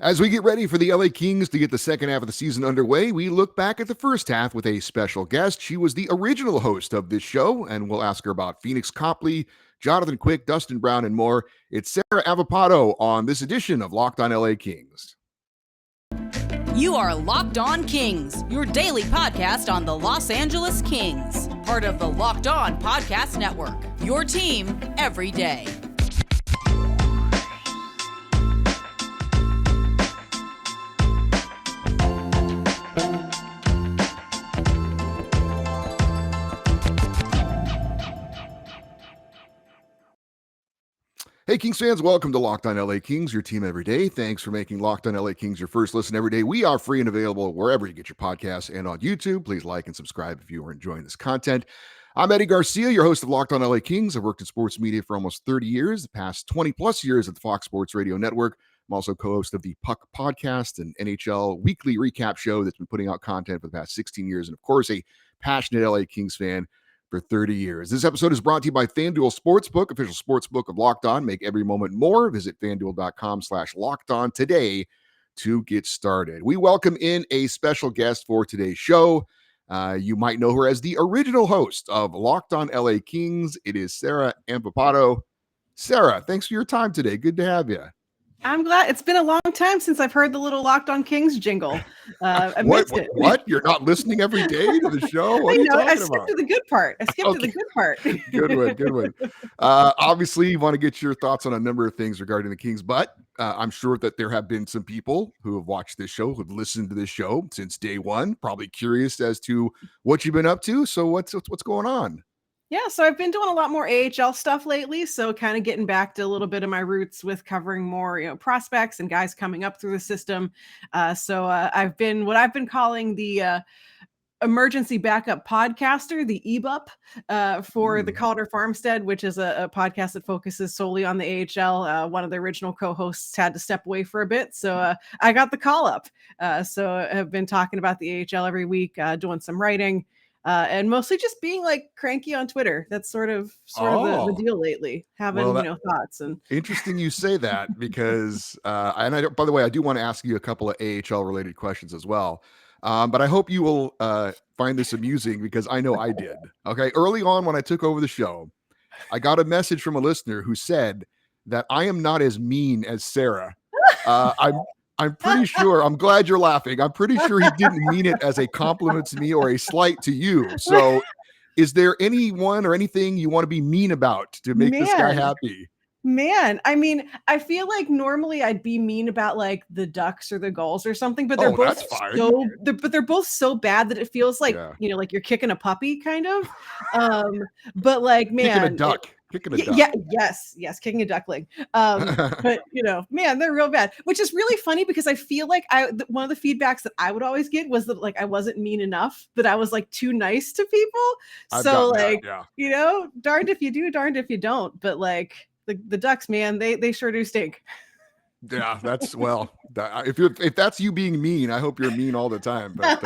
As we get ready for the LA Kings to get the second half of the season underway, we look back at the first half with a special guest. She was the original host of this show, and we'll ask her about Pheonix Copley, Jonathan Quick, Dustin Brown, and more. It's Sarah Avampato on this edition of Locked on LA Kings. You are Locked On Kings, your daily podcast on the Los Angeles Kings, part of the Locked On Podcast Network, your team every day. Hey, Kings fans, welcome to Locked on LA Kings, your team every day. Thanks for making Locked on LA Kings your first listen every day. We are free and available wherever you get your podcasts and on YouTube. Please like and subscribe if you are enjoying this content. I'm Eddie Garcia, your host of Locked on LA Kings. I've worked in sports media for almost 30 years, the past 20 plus years at the Fox Sports Radio Network. I'm also co-host of the Puck Podcast, an NHL weekly recap show that's been putting out content for the past 16 years. And of course, a passionate LA Kings fan for 30 years. This episode is brought to you by FanDuel Sportsbook, official sportsbook of Locked On. Make every moment more. Visit FanDuel.com/LockedOn today to get started. We welcome in a special guest for today's show. You might know her as the original host of Locked On LA Kings. It is Sarah Avampato. Sarah, thanks for your time today. Good to have you. I'm glad. It's been a long time since I've heard the little Locked On Kings jingle. I missed it. What? You're not listening every day to the show? What are you talking I skipped about? to the good part. Good one. Obviously, you want to get your thoughts on a number of things regarding the Kings, but I'm sure that there have been some people who have watched this show, who've listened to this show since day one, probably curious as to what you've been up to. So what's going on? Yeah, so I've been doing a lot more AHL stuff lately, so kind of getting back to a little bit of my roots with covering more, prospects and guys coming up through the system. I've been calling the emergency backup podcaster, the EBUP, for the Calder Farmstead, which is a podcast that focuses solely on the AHL. One of the original co-hosts had to step away for a bit, so I got the call up. So I've been talking about the AHL every week, doing some writing. And mostly just being like cranky on Twitter. That's sort of the deal lately. Having thoughts and interesting you say that because by the way, I do want to ask you a couple of AHL related questions as well. But I hope you will find this amusing because I know I did. Okay, early on when I took over the show, I got a message from a listener who said that I am not as mean as Sarah. I'm pretty sure, I'm glad you're laughing. I'm pretty sure he didn't mean it as a compliment to me or a slight to you. So is there anyone or anything you want to be mean about to make this guy happy? Man, I mean, I feel like normally I'd be mean about like the Ducks or the Gulls or something, but they're both they're both so bad that it feels like, like you're kicking a puppy kind of. But like, man, kicking a duck. Yes, kicking a duckling. But man, they're real bad, which is really funny because I feel like one of the feedbacks that I would always get was that like I wasn't mean enough, that I was like too nice to people. Darned if you do, darned if you don't. But like the Ducks, man, they sure do stink. Yeah, that's if that's you being mean, I hope you're mean all the time. But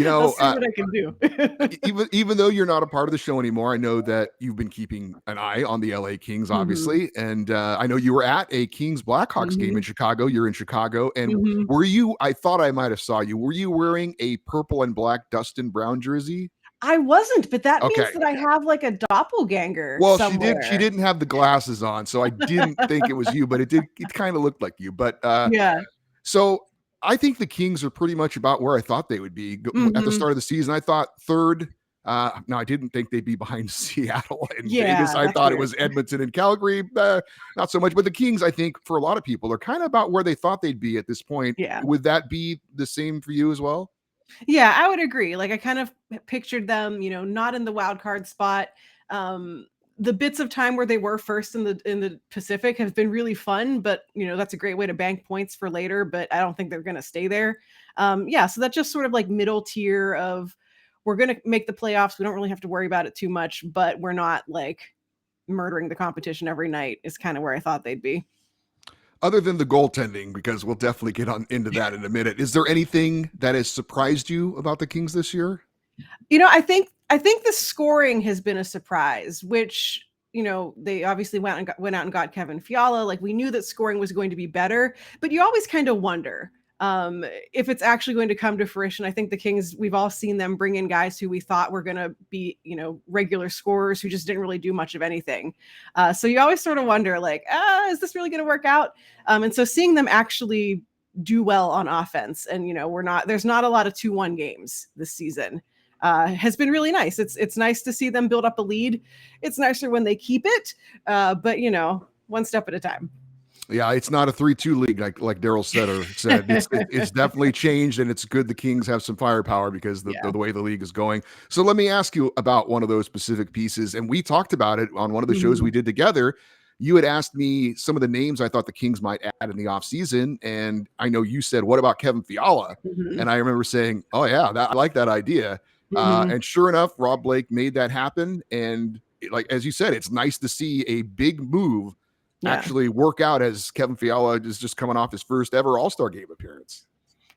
I'll see what I can do. even though you're not a part of the show anymore, I know that you've been keeping an eye on the LA Kings, obviously. And I know you were at a Kings Blackhawks game in Chicago. You're in Chicago. And were you, I thought I might have saw you. Were you wearing a purple and black Dustin Brown jersey? I wasn't, but that means that I have like a doppelganger. Well, somewhere. She didn't have the glasses on, so I didn't think it was you, but it kind of looked like you. But so I think the Kings are pretty much about where I thought they would be at the start of the season. I thought third. No, I didn't think they'd be behind Seattle and Vegas. I thought it was Edmonton and Calgary. Not so much, but the Kings, I think, for a lot of people, are kind of about where they thought they'd be at this point. Yeah. Would that be the same for you as well? Yeah, I would agree. Like I kind of pictured them, not in the wild card spot. The bits of time where they were first in the Pacific have been really fun, but that's a great way to bank points for later, but I don't think they're going to stay there. So that's just sort of like middle tier of, we're going to make the playoffs. We don't really have to worry about it too much, but we're not like murdering the competition every night is kind of where I thought they'd be. Other than the goaltending, because we'll definitely get into that in a minute, is there anything that has surprised you about the Kings this year? I think the scoring has been a surprise, which they obviously went out and got Kevin Fiala. Like, we knew that scoring was going to be better, but you always kind of wonder if it's actually going to come to fruition. I think the Kings, we've all seen them bring in guys who we thought were going to be, regular scorers who just didn't really do much of anything. So you always sort of wonder, like, is this really going to work out? And so seeing them actually do well on offense, and there's not a lot of 2-1 games this season, has been really nice. It's nice to see them build up a lead. It's nicer when they keep it, but one step at a time. Yeah, it's not a 3-2 league like Daryl said. It's definitely changed, and it's good the Kings have some firepower because the way the league is going. So let me ask you about one of those specific pieces, and we talked about it on one of the shows we did together. You had asked me some of the names I thought the Kings might add in the offseason, and I know you said, what about Kevin Fiala? And I remember saying, oh yeah, I like that idea. And sure enough, Rob Blake made that happen. And like, as you said, it's nice to see a big move actually work out, as Kevin Fiala is just coming off his first ever All-Star game appearance.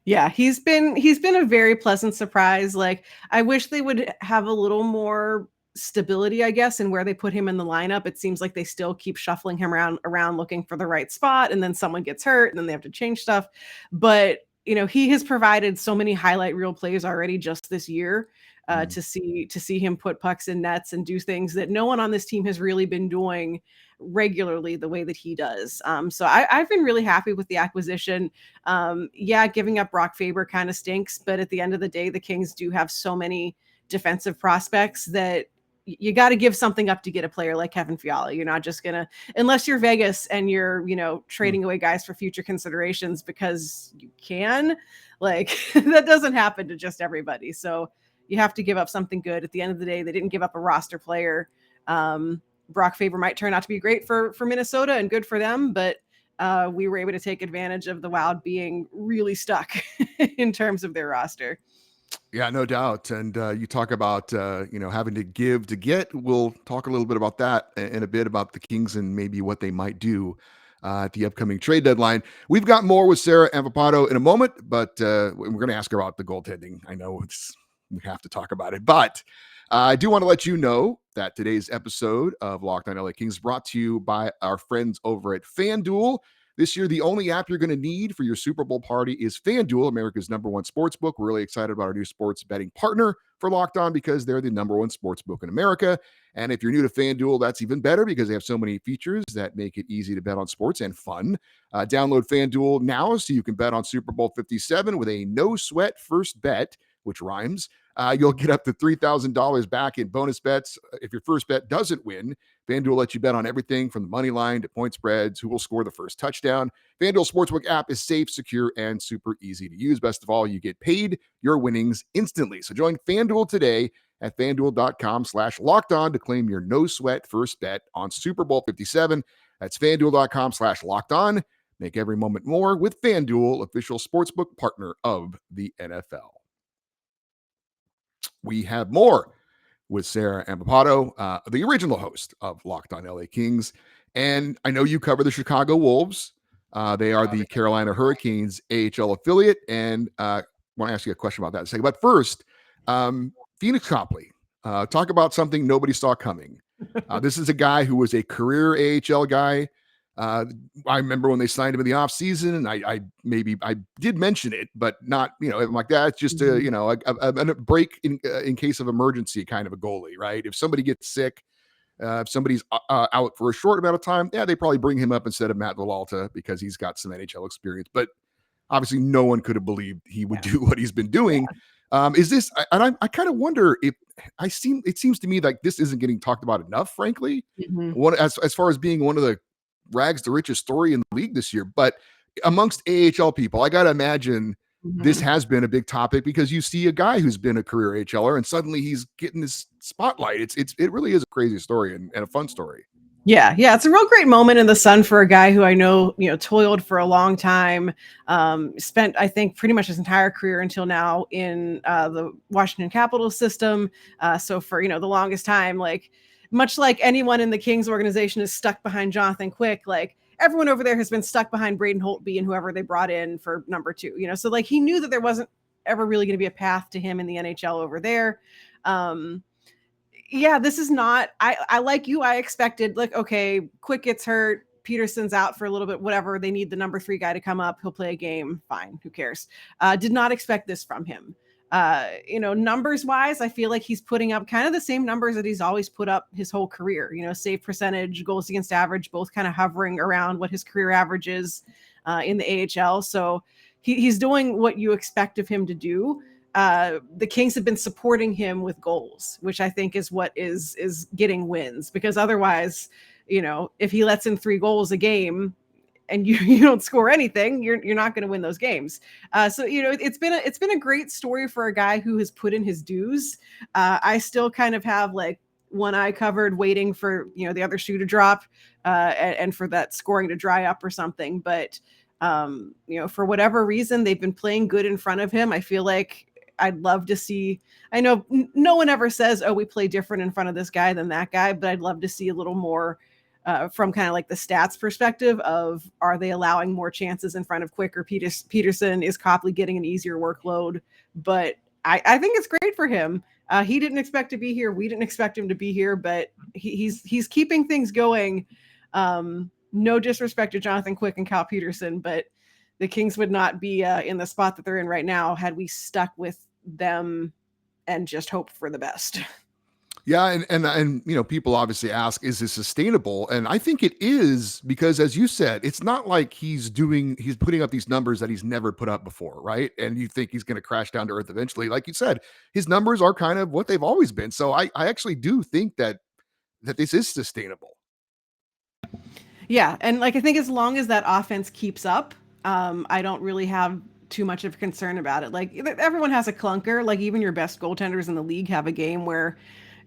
Yeah, he's been a very pleasant surprise. Like, I wish they would have a little more stability, I guess, in where they put him in the lineup. It seems like they still keep shuffling him around looking for the right spot, and then someone gets hurt and then they have to change stuff. But he has provided so many highlight reel plays already just this year, to see him put pucks in nets and do things that no one on this team has really been doing regularly the way that he does. So I've been really happy with the acquisition. Giving up Brock Faber kind of stinks, but at the end of the day, the Kings do have so many defensive prospects that you got to give something up to get a player like Kevin Fiala. You're not just gonna, unless you're Vegas and you're, trading away guys for future considerations because you can. Like, that doesn't happen to just everybody. So you have to give up something good. At the end of the day, they didn't give up a roster player. Brock Faber might turn out to be great for Minnesota and good for them, but we were able to take advantage of the Wild being really stuck in terms of their roster. Yeah, no doubt. And you talk about, having to give to get. We'll talk a little bit about that in a bit, about the Kings and maybe what they might do at the upcoming trade deadline. We've got more with Sarah Avampato in a moment, but we're going to ask her about the goaltending. I know we have to talk about it, but I do want to let you know that today's episode of Locked On LA Kings is brought to you by our friends over at FanDuel. This year, the only app you're going to need for your Super Bowl party is FanDuel, America's #1 sports book. We're really excited about our new sports betting partner for Locked On because they're the #1 sports book in America. And if you're new to FanDuel, that's even better because they have so many features that make it easy to bet on sports and fun. Download FanDuel now so you can bet on Super Bowl 57 with a no-sweat first bet, which rhymes. You'll get up to $3,000 back in bonus bets if your first bet doesn't win. FanDuel lets you bet on everything from the money line to point spreads, who will score the first touchdown. FanDuel Sportsbook app is safe, secure, and super easy to use. Best of all, you get paid your winnings instantly. So join FanDuel today at FanDuel.com/lockedon to claim your no-sweat first bet on Super Bowl 57. That's FanDuel.com/lockedon. Make every moment more with FanDuel, official sportsbook partner of the NFL. We have more with Sarah Avampato, the original host of Locked On LA Kings. And I know you cover the Chicago Wolves. They are the Carolina Hurricanes AHL affiliate. And I want to ask you a question about that in a second. But first, Pheonix Copley. Talk about something nobody saw coming. This is a guy who was a career AHL guy. I remember when they signed him in the offseason, and I did mention it, but not, like that. It's just a break in case of emergency kind of a goalie, right? If somebody gets sick, if somebody's out for a short amount of time, they probably bring him up instead of Matt Villalta because he's got some NHL experience. But obviously, no one could have believed he would do what he's been doing. Is this? And I kind of wonder if it seems to me like this isn't getting talked about enough, frankly. As far as being one of the rags to riches story in the league this year, but amongst AHL people, I got to imagine this has been a big topic because you see a guy who's been a career AHLer and suddenly he's getting this spotlight. It really is a crazy story and a fun story. Yeah. It's a real great moment in the sun for a guy who I know, toiled for a long time, spent, I think, pretty much his entire career until now in the Washington Capitals system. So for, the longest time, like, much like anyone in the Kings organization is stuck behind Jonathan Quick, like everyone over there has been stuck behind Braden Holtby and whoever they brought in for number 2, so like he knew that there wasn't ever really going to be a path to him in the NHL over there. Yeah, this is not. I like you. I expected like, okay, Quick gets hurt. Peterson's out for a little bit. Whatever. They need the number 3 guy to come up. He'll play a game. Fine. Who cares? Did not expect this from him. Numbers wise, I feel like he's putting up kind of the same numbers that he's always put up his whole career. Save percentage, goals against average, both kind of hovering around what his career average is in the AHL. So he's doing what you expect of him to do. The Kings have been supporting him with goals, which I think is what is getting wins, because otherwise, if he lets in 3 goals a game and you don't score anything, you're not going to win those games. So it's been a great story for a guy who has put in his dues. I still kind of have like one eye covered, waiting for the other shoe to drop, and for that scoring to dry up or something. But for whatever reason, they've been playing good in front of him. I feel like I'd love to see. I know no one ever says, "Oh, we play different in front of this guy than that guy," but I'd love to see a little more from kind of like the stats perspective of, are they allowing more chances in front of Quick or Peterson? Is Copley getting an easier workload? But I think it's great for him. He didn't expect to be here. We didn't expect him to be here, but he's keeping things going. No disrespect to Jonathan Quick and Cal Peterson, but the Kings would not be in the spot that they're in right now had we stuck with them and just hoped for the best. Yeah, and people obviously ask, is this sustainable? And I think it is, because as you said, it's not like he's putting up these numbers that he's never put up before, right? And you think he's going to crash down to earth eventually. Like you said, his numbers are kind of what they've always been. So I actually do think that this is sustainable. Yeah, and like I think as long as that offense keeps up, I don't really have too much of a concern about it. Like everyone has a clunker. Like even your best goaltenders in the league have a game where,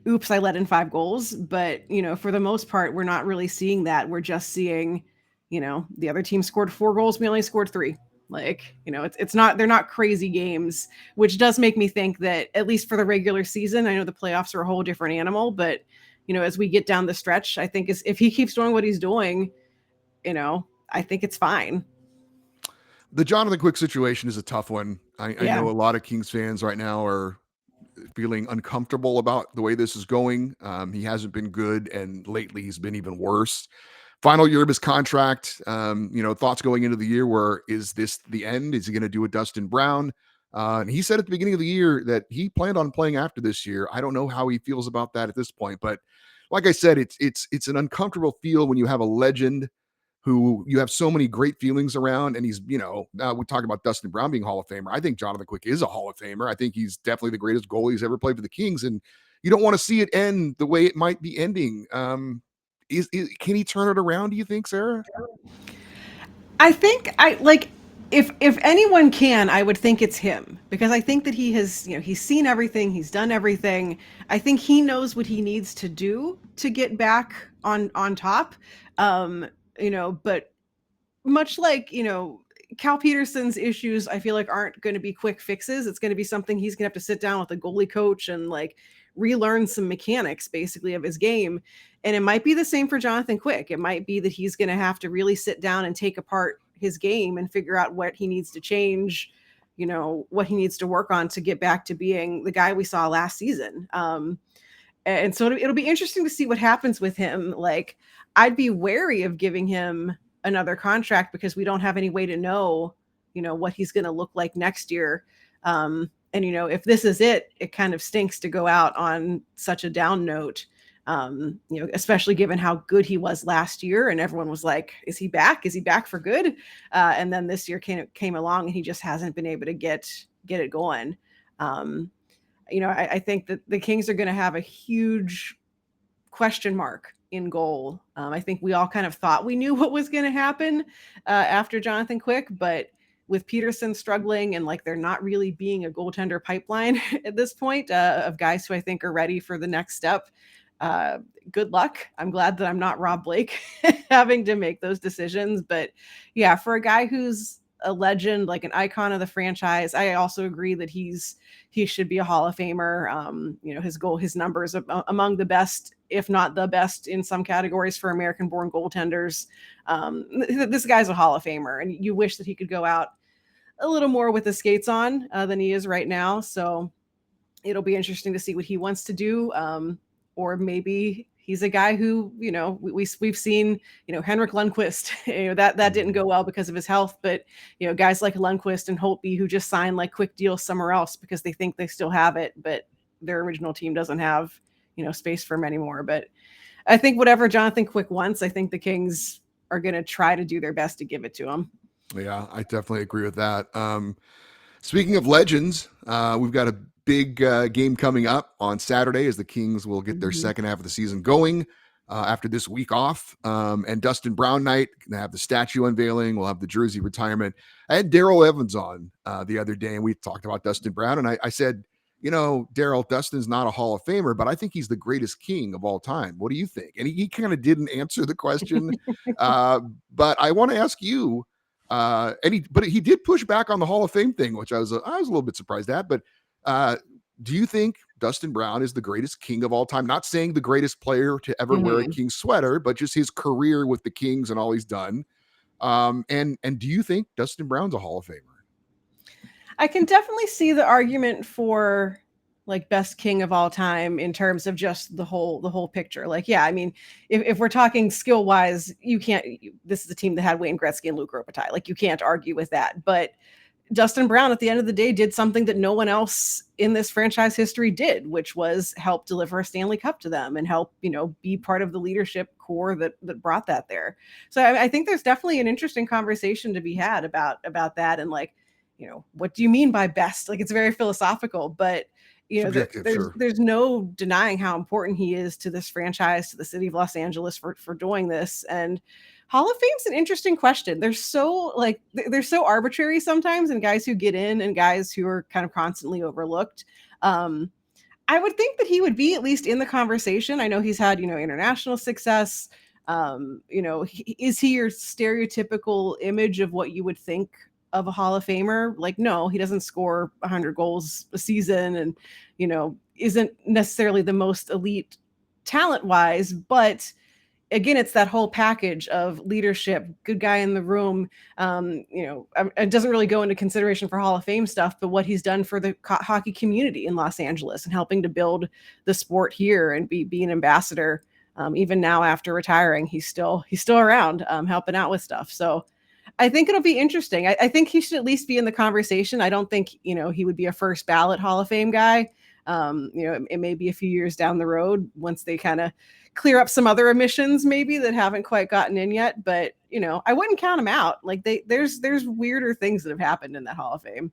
oops, I let in 5 goals. But for the most part, we're not really seeing that. We're just seeing, the other team scored 4 goals, we only scored 3. Like it's not, they're not crazy games, which does make me think that at least for the regular season, I know the playoffs are a whole different animal, but as we get down the stretch, I think if he keeps doing what he's doing, I think it's fine. The Jonathan Quick situation is a tough one. I Yeah. know a lot of Kings fans right now are feeling uncomfortable about the way this is going. He hasn't been good, and lately he's been even worse. Final year of his contract. Thoughts going into the year were, is this the end? Is he going to do a Dustin Brown? And he said at the beginning of the year that he planned on playing after this year. I don't know how he feels about that at this point, but like I said, it's an uncomfortable feel when you have a legend who you have so many great feelings around. And he's, we talk about Dustin Brown being Hall of Famer. I think Jonathan Quick is a Hall of Famer. I think he's definitely the greatest goalie he's ever played for the Kings. And you don't want to see it end the way it might be ending. Can he turn it around, do you think, Sarah? I think if anyone can, I would think it's him, because I think that he has, he's seen everything, he's done everything. I think he knows what he needs to do to get back on top. But much like, Cal Peterson's issues, I feel like aren't going to be quick fixes. It's going to be something he's going to have to sit down with a goalie coach and like relearn some mechanics basically of his game. And it might be the same for Jonathan Quick. It might be that he's going to have to really sit down and take apart his game and figure out what he needs to change, what he needs to work on to get back to being the guy we saw last season. And so it'll be interesting to see what happens with him. Like, I'd be wary of giving him another contract because we don't have any way to know, what he's going to look like next year. And, if this is it, it kind of stinks to go out on such a down note, especially given how good he was last year. And everyone was like, is he back? Is he back for good? And then this year came along and he just hasn't been able to get it going. I think that the Kings are going to have a huge question mark in goal. I think we all kind of thought we knew what was going to happen after Jonathan Quick, but with Peterson struggling and like there not really being a goaltender pipeline at this point of guys who I think are ready for the next step, good luck. I'm glad that I'm not Rob Blake having to make those decisions. But yeah, for a guy who's a legend, like an icon of the franchise, I also agree that he should be a Hall of Famer. His numbers among the best, if not the best in some categories for American born goaltenders. This guy's a Hall of Famer, and you wish that he could go out a little more with the skates on than he is right now. So it'll be interesting to see what he wants to do. or maybe he's a guy who, we've seen, Henrik Lundqvist, that didn't go well because of his health, but, guys like Lundqvist and Holtby who just sign like quick deals somewhere else because they think they still have it, but their original team doesn't have, space for him anymore. But I think whatever Jonathan Quick wants, I think the Kings are going to try to do their best to give it to him. Yeah, I definitely agree with that. Speaking of legends, we've got a big game coming up on Saturday as the Kings will get their second half of the season going after this week off. And Dustin Brown night, going to have the statue unveiling. We'll have the jersey retirement. I had Daryl Evans on the other day, and we talked about Dustin Brown. And I said, Daryl, Dustin's not a Hall of Famer, but I think he's the greatest King of all time. What do you think? And he kind of didn't answer the question. But I want to ask you, but he did push back on the Hall of Fame thing, which I was a little bit surprised at. But do you think Dustin Brown is the greatest King of all time? Not saying the greatest player to ever wear a Kings sweater, but just his career with the Kings and all he's done. And do you think Dustin Brown's a Hall of Famer? I can definitely see the argument for like best King of all time in terms of just the whole picture. Like, yeah, I mean, if we're talking skill wise, this is a team that had Wayne Gretzky and Luc Robitaille. Like, you can't argue with that. But Dustin Brown at the end of the day did something that no one else in this franchise history did, which was help deliver a Stanley Cup to them and help, be part of the leadership core that brought that there. So I think there's definitely an interesting conversation to be had about that. And like, what do you mean by best? Like, it's very philosophical, but there's no denying how important he is to this franchise, to the city of Los Angeles for doing this. And Hall of Fame's an interesting question. They're so arbitrary sometimes, and guys who get in and guys who are kind of constantly overlooked. I would think that he would be at least in the conversation. I know he's had, international success. Is he your stereotypical image of what you would think of a Hall of Famer? Like, no, he doesn't score 100 goals a season and, isn't necessarily the most elite talent wise, but again, it's that whole package of leadership, good guy in the room. It doesn't really go into consideration for Hall of Fame stuff, but what he's done for the hockey community in Los Angeles and helping to build the sport here and be an ambassador. Even now after retiring, he's still around, helping out with stuff. So I think it'll be interesting. I think he should at least be in the conversation. I don't think, he would be a first ballot Hall of Fame guy. It may be a few years down the road once they kind of clear up some other emissions maybe that haven't quite gotten in yet. But, I wouldn't count him out. Like there's weirder things that have happened in that Hall of Fame.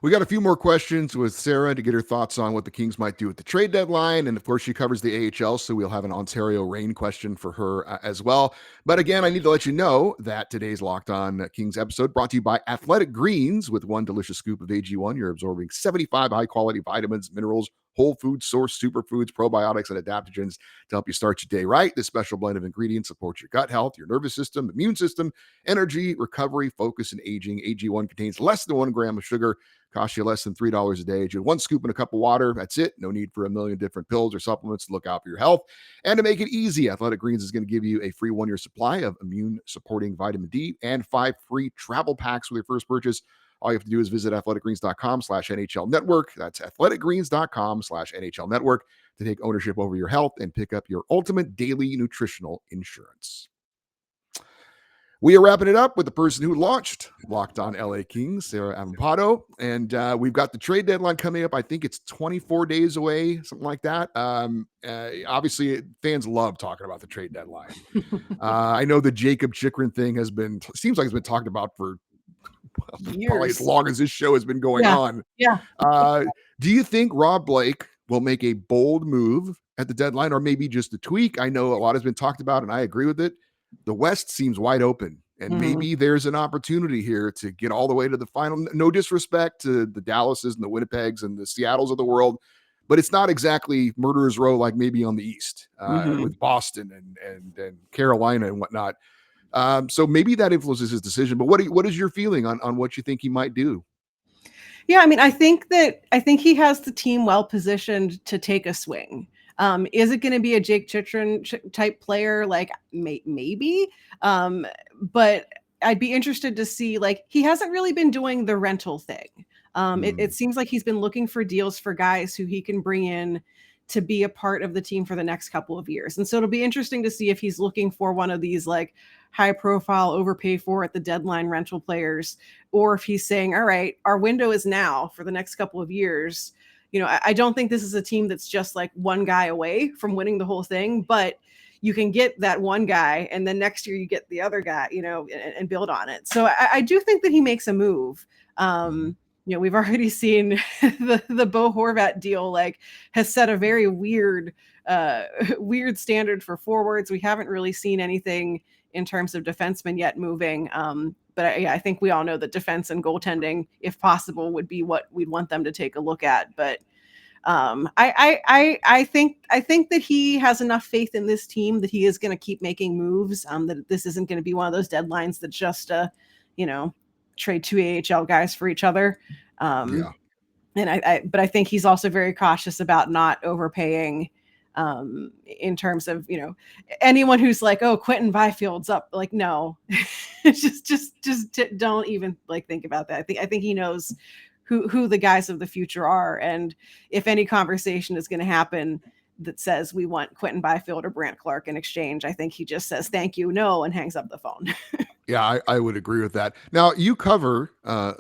We got a few more questions with Sarah to get her thoughts on what the Kings might do at the trade deadline. And of course, she covers the AHL, so we'll have an Ontario Reign question for her as well. But again, I need to let you know that today's Locked On Kings episode brought to you by Athletic Greens. With one delicious scoop of AG1, you're absorbing 75 high-quality vitamins, minerals, whole food source superfoods, probiotics, and adaptogens to help you start your day right. This special blend of ingredients supports your gut health, your nervous system, immune system, energy, recovery, focus, and aging. AG1 contains less than 1 gram of sugar, costs you less than $3 a day. Just one scoop in a cup of water. That's it. No need for a million different pills or supplements to look out for your health. And to make it easy, Athletic Greens is going to give you a free 1-year supply of immune-supporting vitamin D and 5 free travel packs with your first purchase. All you have to do is visit athleticgreens.com/NHL network. That's athleticgreens.com/NHL network to take ownership over your health and pick up your ultimate daily nutritional insurance. We are wrapping it up with the person who launched Locked On LA Kings, Sarah Avampato. And we've got the trade deadline coming up. I think it's 24 days away, something like that. Obviously, fans love talking about the trade deadline. I know the Jacob Chikrin thing seems like it's been talked about for probably as long as this show has been going on. Yeah. Do you think Rob Blake will make a bold move at the deadline, or maybe just a tweak? I know a lot has been talked about, and I agree with it. The West seems wide open, and maybe there's an opportunity here to get all the way to the final. No disrespect to the Dallases and the Winnipegs and the Seattles of the world, but it's not exactly murderer's row like maybe on the East with Boston and Carolina and whatnot. So maybe that influences his decision. But what is your feeling on what you think he might do? Yeah, I mean, I think he has the team well positioned to take a swing. Is it going to be a Jake Chikrin type player? Like maybe, but I'd be interested to see. Like, he hasn't really been doing the rental thing. It seems like he's been looking for deals for guys who he can bring in to be a part of the team for the next couple of years. And so it'll be interesting to see if he's looking for one of these like high profile overpay for at the deadline rental players, or if he's saying, all right, our window is now for the next couple of years. I don't think this is a team that's just like one guy away from winning the whole thing, but you can get that one guy and then next year you get the other guy, and build on it. So I do think that he makes a move. We've already seen the Bo Horvat deal has set a very weird standard for forwards. We haven't really seen anything in terms of defensemen yet moving. But I think we all know that defense and goaltending, if possible, would be what we'd want them to take a look at. But I think that he has enough faith in this team that he is going to keep making moves. That this isn't going to be one of those deadlines that just trade two AHL guys for each other. And but I think he's also very cautious about not overpaying in terms of, anyone who's like, oh, Quentin Byfield's up. Like, no, just don't even think about that. I think he knows who the guys of the future are. And if any conversation is going to happen that says we want Quentin Byfield or Brandt Clark in exchange, I think he just says, thank you, no, and hangs up the phone. Yeah, I would agree with that. Now, you cover,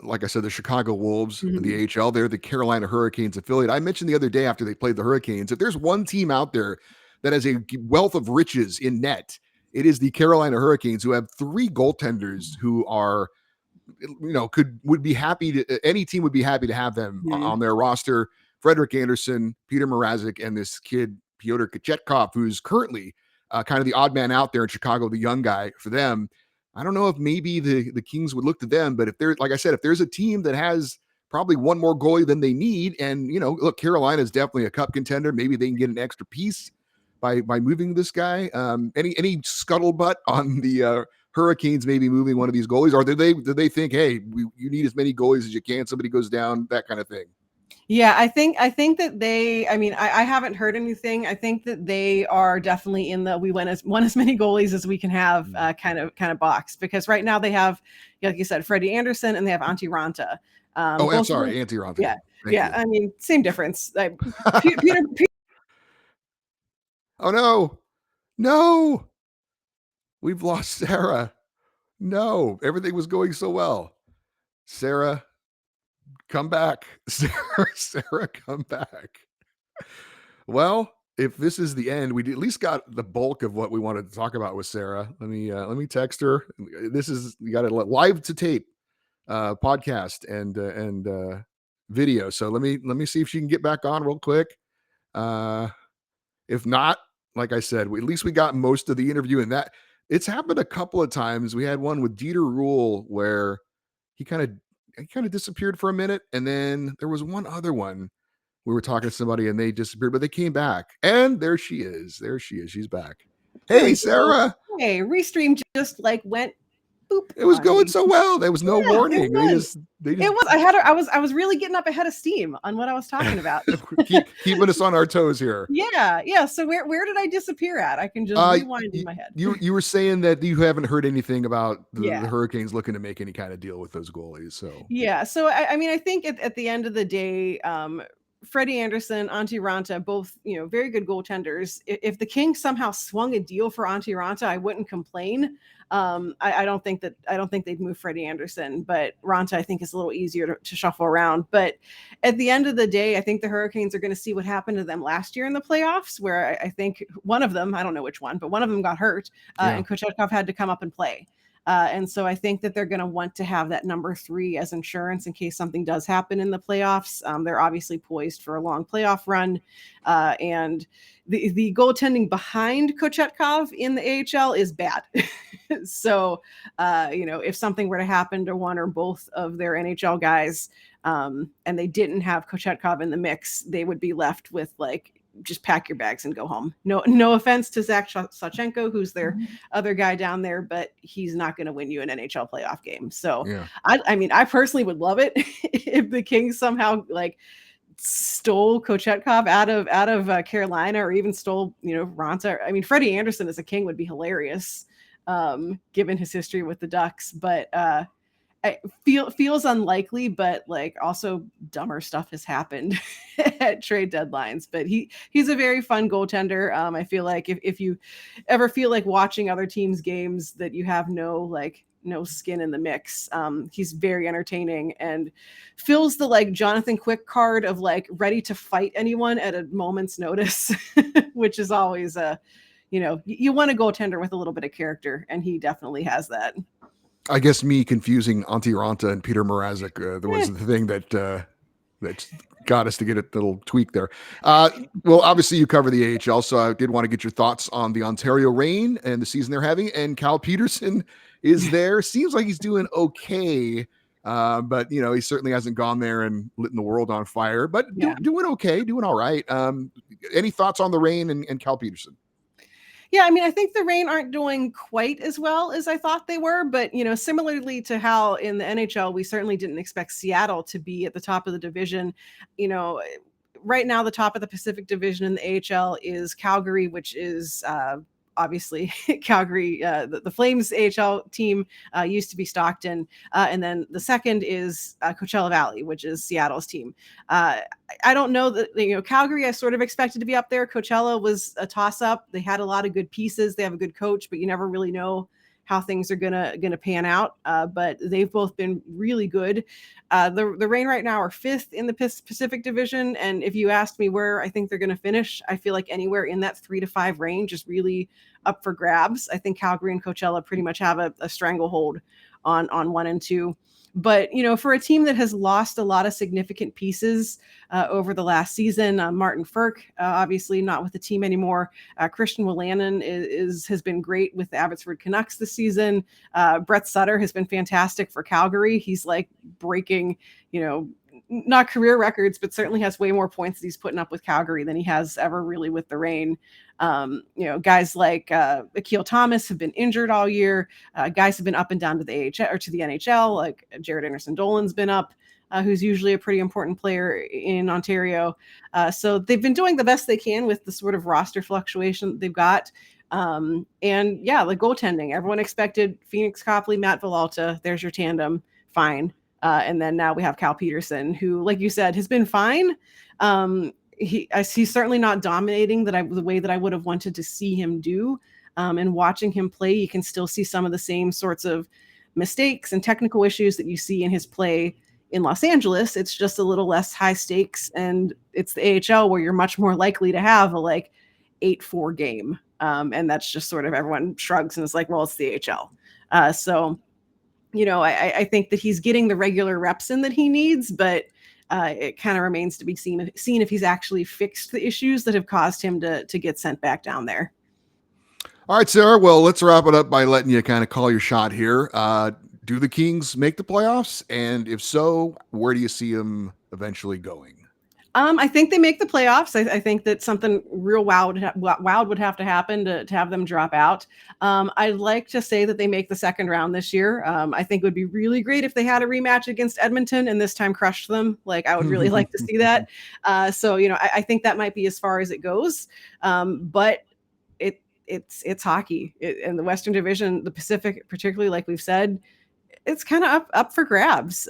like I said, the Chicago Wolves in the AHL. They're the Carolina Hurricanes affiliate. I mentioned the other day after they played the Hurricanes, if there's one team out there that has a wealth of riches in net, it is the Carolina Hurricanes, who have 3 goaltenders who are, would be happy to, any team would be happy to have them on their roster. Frederik Andersen, Peter Mrazek, and this kid, Pyotr Kochetkov, who's currently kind of the odd man out there in Chicago, the young guy for them. I don't know if maybe the Kings would look to them, but if they're, like I said, if there's a team that has probably one more goalie than they need, and look, Carolina is definitely a cup contender. Maybe they can get an extra piece by moving this guy. Any scuttlebutt on the Hurricanes maybe moving one of these goalies, or do they think, hey, you need as many goalies as you can? Somebody goes down, that kind of thing. Yeah, I think that I haven't heard anything. I think that they are definitely in the we want as many goalies as we can have kind of box, because right now they have, like you said, Freddie Andersen and they have Antti Raanta. I'm sorry, Antti Raanta. Yeah, Thank yeah. you. I mean, same difference. Peter. Oh no, we've lost Sarah. No, everything was going so well. Sarah, come back. Sarah, come back. Well, if this is the end, we at least got the bulk of what we wanted to talk about with Sarah. Let me text her. You got a live to tape podcast and video. So let me see if she can get back on real quick. If not, like I said, at least we got most of the interview, and that it's happened a couple of times. We had one with Dieter Ruhl where he kind of disappeared for a minute, and then there was one other one. We were talking to somebody and they disappeared, but they came back, and there she is. She's back. Hey, Sarah. Hey, Restream just went boop. It was going so well. There was no warning. It was. I was really getting up ahead of steam on what I was talking about. keeping us on our toes here. Yeah. So where did I disappear at? I can just rewind in my head. You were saying that you haven't heard anything about the Hurricanes looking to make any kind of deal with those goalies. So yeah. So I think at the end of the day, Freddie Andersen, Antti Raanta, both very good goaltenders. If the Kings somehow swung a deal for Antti Raanta, I wouldn't complain. I don't think they'd move Freddie Andersen, but Raanta I think is a little easier to shuffle around. But at the end of the day, I think the Hurricanes are going to see what happened to them last year in the playoffs, where I think one of them, I don't know which one, but one of them got hurt, and Kochetkov had to come up and play. And so I think that they're going to want to have that number 3 as insurance in case something does happen in the playoffs. They're obviously poised for a long playoff run. And the goaltending behind Kochetkov in the AHL is bad. So, if something were to happen to one or both of their NHL guys, and they didn't have Kochetkov in the mix, they would be left with just pack your bags and go home. No offense to Zach Sawchenko, who's their other guy down there, but he's not going to win you an NHL playoff game. So I personally would love it if the Kings somehow stole Kochetkov out of Carolina, or even stole Raanta. I mean, Freddie Andersen as a King would be hilarious, given his history with the Ducks. But feels unlikely, but like also dumber stuff has happened at trade deadlines. But he's a very fun goaltender. I feel like if you ever feel like watching other teams' games that you have no skin in the mix, he's very entertaining and fills the like Jonathan Quick card of like ready to fight anyone at a moment's notice, which is always you want a goaltender with a little bit of character, and he definitely has that. I guess me confusing Antti Ranta and Peter Mrazek was the thing that got us to get a little tweak there. Well, obviously you cover the AHL, so I did want to get your thoughts on the Ontario Reign and the season they're having. And Cal Peterson is there. Seems like he's doing okay, but he certainly hasn't gone there and lit the world on fire. But doing okay, doing all right. Any thoughts on the Reign and Cal Peterson? Yeah, I mean, I think the Reign aren't doing quite as well as I thought they were, but similarly to how in the NHL we certainly didn't expect Seattle to be at the top of the division. Right now the top of the Pacific Division in the AHL is Calgary, which is obviously Calgary. The Flames AHL team used to be Stockton, and then the second is Coachella Valley, which is Seattle's team. I don't know that Calgary I sort of expected to be up there. Coachella was a toss-up. They had a lot of good pieces. They have a good coach, but you never really know how things are gonna pan out. But they've both been really good. The Reign right now are 5th in the Pacific Division, and if you asked me where I think they're gonna finish, I feel like anywhere in that 3 to 5 range is really up for grabs. I think Calgary and Coachella pretty much have a stranglehold on 1 and 2. But, for a team that has lost a lot of significant pieces over the last season, Martin Ferk, obviously not with the team anymore. Christian Wolanin has been great with the Abbotsford Canucks this season. Brett Sutter has been fantastic for Calgary. He's like breaking, not career records, but certainly has way more points that he's putting up with Calgary than he has ever really with the Reign. Guys like Akil Thomas have been injured all year. Guys have been up and down to the AHL or to the NHL, like Jared Anderson-Dolan's been up, who's usually a pretty important player in Ontario. So they've been doing the best they can with the sort of roster fluctuation that they've got. And yeah, like goaltending, everyone expected Pheonix Copley, Matt Villalta. There's your tandem. Fine. And then now we have Cal Peterson, who, like you said, has been fine. He's certainly not dominating the way that I would have wanted to see him do. And watching him play, you can still see some of the same sorts of mistakes and technical issues that you see in his play in Los Angeles. It's just a little less high stakes, and it's the AHL where you're much more likely to have a 8-4 game. And that's just sort of everyone shrugs and is like, well, it's the AHL. I think that he's getting the regular reps in that he needs, but it kind of remains to be seen if he's actually fixed the issues that have caused him to get sent back down there. All right, Sarah. Well, let's wrap it up by letting you kind of call your shot here. Do the Kings make the playoffs? And if so, where do you see them eventually going? I think they make the playoffs. I think that something real wild would have to happen to have them drop out. I'd like to say that they make the second round this year. I think it would be really great if they had a rematch against Edmonton and this time crushed them. I would really like to see that. I think that might be as far as it goes. But it's hockey in the Western Division, the Pacific, particularly, like we've said, it's kind of up for grabs.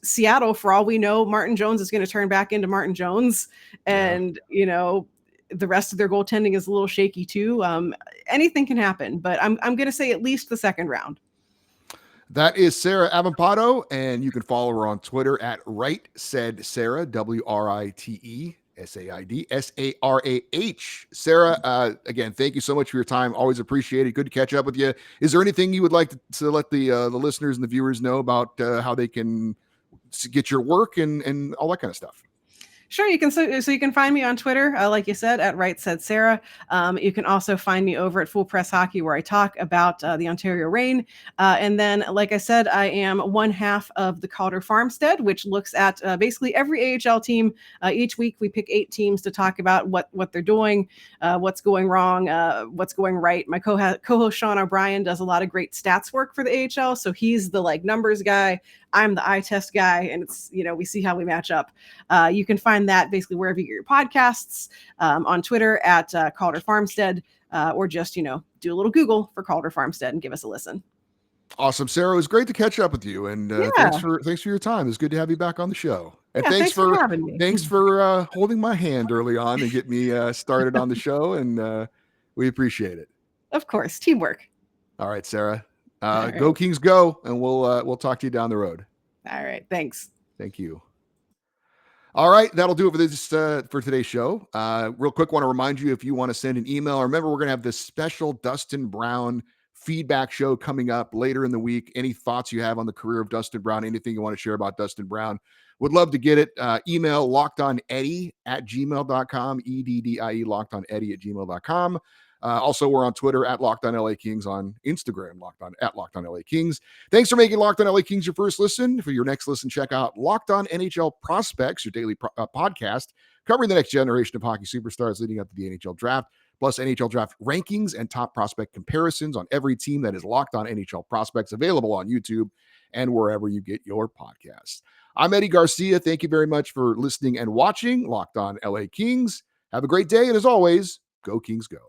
Seattle, for all we know, Martin Jones is going to turn back into Martin Jones, and the rest of their goaltending is a little shaky too. Anything can happen, but I'm going to say at least the second round. That is Sarah Avampato, and you can follow her on Twitter at Right Said Sarah, WRITE. SAID Sarah, again, thank you so much for your time. Always appreciate it. Good to catch up with you. Is there anything you would like to let the listeners and the viewers know about how they can get your work and all that kind of stuff? Sure, you can. So you can find me on Twitter, like you said, at Right Said Sarah. You can also find me over at Full Press Hockey, where I talk about the Ontario Reign. And then, like I said, I am one half of the Calder Farmstead, which looks at basically every AHL team. Each week, we pick 8 teams to talk about what they're doing, what's going wrong, what's going right. My co-host Sean O'Brien does a lot of great stats work for the AHL, so he's the numbers guy. I'm the eye test guy, and it's, we see how we match up. You can find that basically wherever you get your podcasts, on Twitter at Calder Farmstead, or just, do a little Google for Calder Farmstead and give us a listen. Awesome, Sarah. It was great to catch up with you, and thanks Yeah. for your time. It's good to have you back on the show. And Yeah. Thanks for having me. thanks for holding my hand early on and get me started on the show, and we appreciate it. Of course. Teamwork. All right, Sarah. All right. Go Kings, go, and we'll talk to you down the road. All right. Thanks. Thank you. All right, that'll do it for this for today's show. Real quick, want to remind you, if you want to send an email, remember we're going to have this special Dustin Brown feedback show coming up later in the week. Any thoughts you have on the career of Dustin Brown, anything you want to share about Dustin Brown, would love to get it. Email lockedoneddie@gmail.com, EDDIE, lockedoneddie@gmail.com. Also, we're on Twitter at Locked On LA Kings, on Instagram, Locked On LA Kings. Thanks for making Locked On LA Kings your first listen. For your next listen, check out Locked On NHL Prospects, your daily podcast covering the next generation of hockey superstars leading up to the NHL draft, plus NHL draft rankings and top prospect comparisons on every team. That is Locked On NHL Prospects, available on YouTube and wherever you get your podcasts. I'm Eddie Garcia. Thank you very much for listening and watching Locked On LA Kings. Have a great day, and as always, go Kings, go.